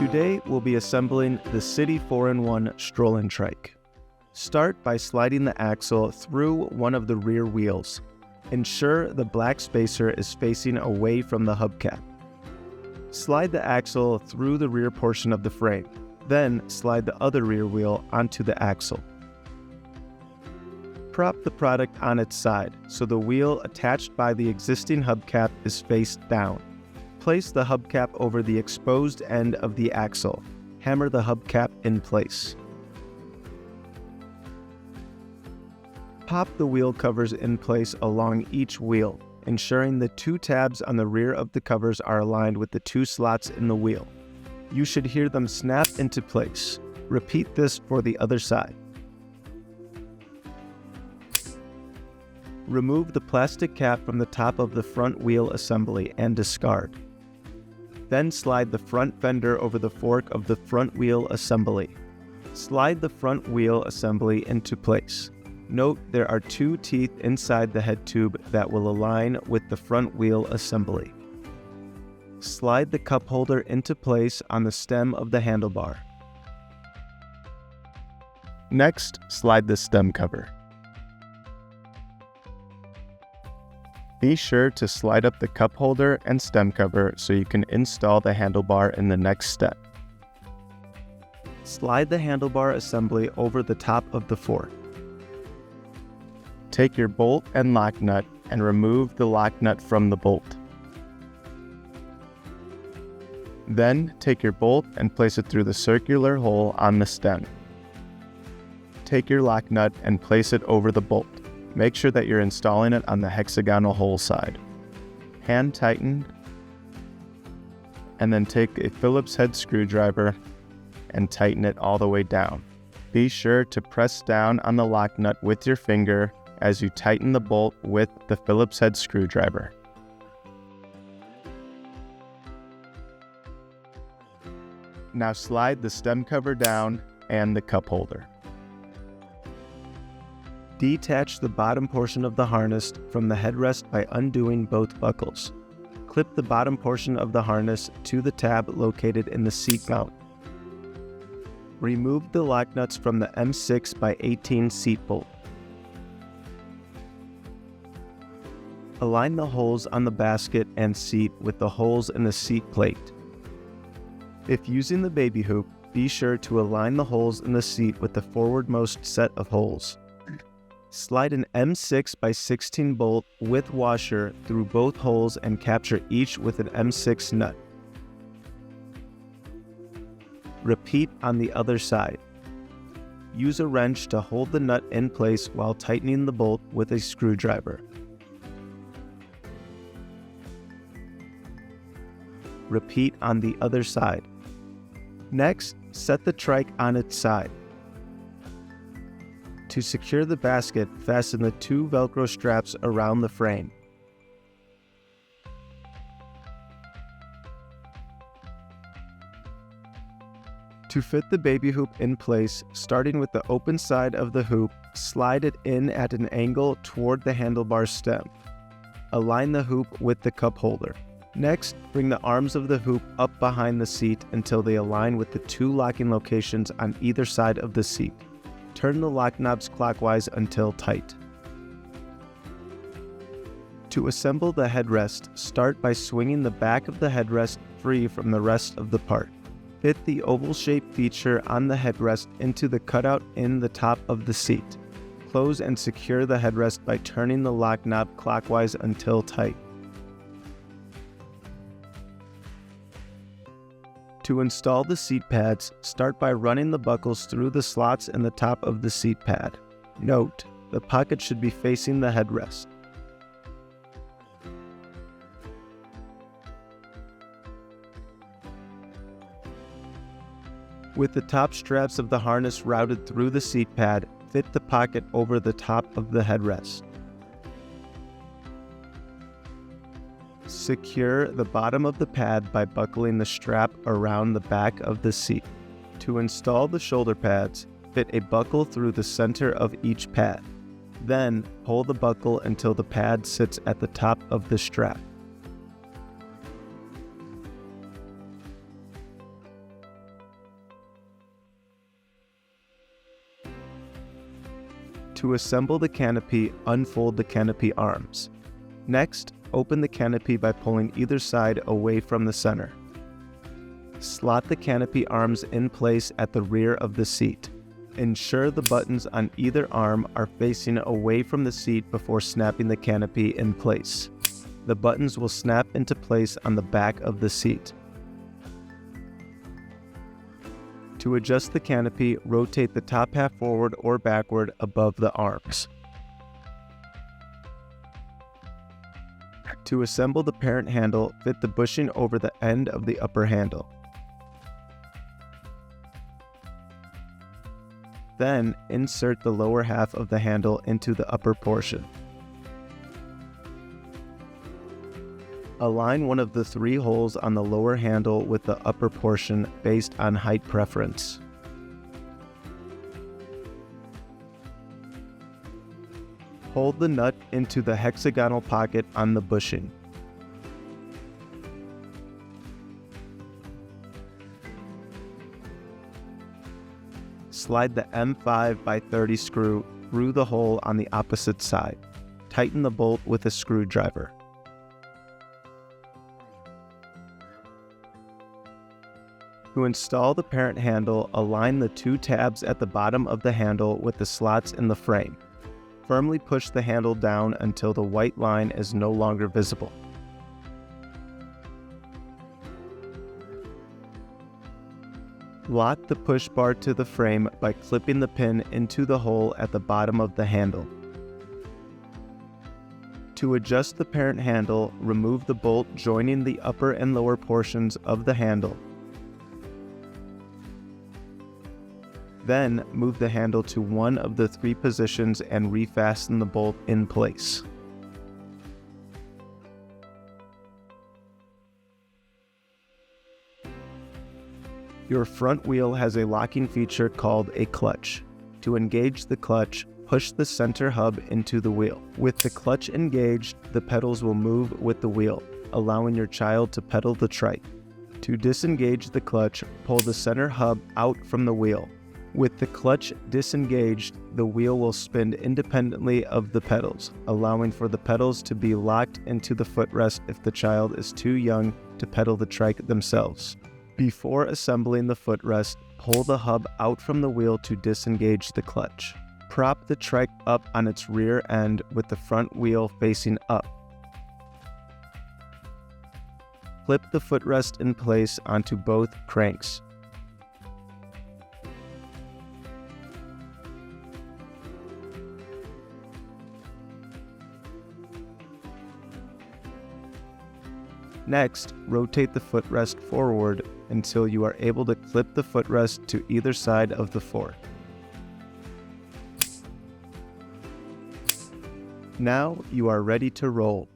Today we'll be assembling the City 4-in-1 Stroll and Trike. Start by sliding the axle through one of the rear wheels. Ensure the black spacer is facing away from the hubcap. Slide the axle through the rear portion of the frame, then slide the other rear wheel onto the axle. Prop the product on its side so the wheel attached by the existing hubcap is face down. Place the hubcap over the exposed end of the axle. Hammer the hubcap in place. Pop the wheel covers in place along each wheel, ensuring the two tabs on the rear of the covers are aligned with the two slots in the wheel. You should hear them snap into place. Repeat this for the other side. Remove the plastic cap from the top of the front wheel assembly and discard. Then slide the front fender over the fork of the front wheel assembly. Slide the front wheel assembly into place. Note there are two teeth inside the head tube that will align with the front wheel assembly. Slide the cup holder into place on the stem of the handlebar. Next, slide the stem cover. Be sure to slide up the cup holder and stem cover so you can install the handlebar in the next step. Slide the handlebar assembly over the top of the fork. Take your bolt and lock nut and remove the lock nut from the bolt. Then take your bolt and place it through the circular hole on the stem. Take your lock nut and place it over the bolt. Make sure that you're installing it on the hexagonal hole side. Hand tighten, and then take a Phillips head screwdriver and tighten it all the way down. Be sure to press down on the lock nut with your finger as you tighten the bolt with the Phillips head screwdriver. Now slide the stem cover down and the cup holder. Detach the bottom portion of the harness from the headrest by undoing both buckles. Clip the bottom portion of the harness to the tab located in the seat mount. Remove the lock nuts from the M6x18 seat bolt. Align the holes on the basket and seat with the holes in the seat plate. If using the baby hoop, be sure to align the holes in the seat with the forwardmost set of holes. Slide an M6x16 bolt with washer through both holes and capture each with an M6 nut. Repeat on the other side. Use a wrench to hold the nut in place while tightening the bolt with a screwdriver. Repeat on the other side. Next, set the trike on its side. To secure the basket, fasten the two Velcro straps around the frame. To fit the baby hoop in place, starting with the open side of the hoop, slide it in at an angle toward the handlebar stem. Align the hoop with the cup holder. Next, bring the arms of the hoop up behind the seat until they align with the two locking locations on either side of the seat. Turn the lock knobs clockwise until tight. To assemble the headrest, start by swinging the back of the headrest free from the rest of the part. Fit the oval-shaped feature on the headrest into the cutout in the top of the seat. Close and secure the headrest by turning the lock knob clockwise until tight. To install the seat pads, start by running the buckles through the slots in the top of the seat pad. Note, the pocket should be facing the headrest. With the top straps of the harness routed through the seat pad, fit the pocket over the top of the headrest. Secure the bottom of the pad by buckling the strap around the back of the seat. To install the shoulder pads, fit a buckle through the center of each pad. Then, pull the buckle until the pad sits at the top of the strap. To assemble the canopy, unfold the canopy arms. Next, open the canopy by pulling either side away from the center. Slot the canopy arms in place at the rear of the seat. Ensure the buttons on either arm are facing away from the seat before snapping the canopy in place. The buttons will snap into place on the back of the seat. To adjust the canopy, rotate the top half forward or backward above the arms. To assemble the parent handle, fit the bushing over the end of the upper handle. Then, insert the lower half of the handle into the upper portion. Align one of the 3 holes on the lower handle with the upper portion based on height preference. Hold the nut into the hexagonal pocket on the bushing. Slide the M5 by 30 screw through the hole on the opposite side. Tighten the bolt with a screwdriver. To install the parent handle, align the 2 tabs at the bottom of the handle with the slots in the frame. Firmly push the handle down until the white line is no longer visible. Lock the push bar to the frame by clipping the pin into the hole at the bottom of the handle. To adjust the parent handle, remove the bolt joining the upper and lower portions of the handle. Then, move the handle to one of the 3 positions and refasten the bolt in place. Your front wheel has a locking feature called a clutch. To engage the clutch, push the center hub into the wheel. With the clutch engaged, the pedals will move with the wheel, allowing your child to pedal the trike. To disengage the clutch, pull the center hub out from the wheel. With the clutch disengaged, the wheel will spin independently of the pedals, allowing for the pedals to be locked into the footrest if the child is too young to pedal the trike themselves. Before assembling the footrest, pull the hub out from the wheel to disengage the clutch. Prop the trike up on its rear end with the front wheel facing up. Clip the footrest in place onto both cranks. Next, rotate the footrest forward until you are able to clip the footrest to either side of the fork. Now you are ready to roll.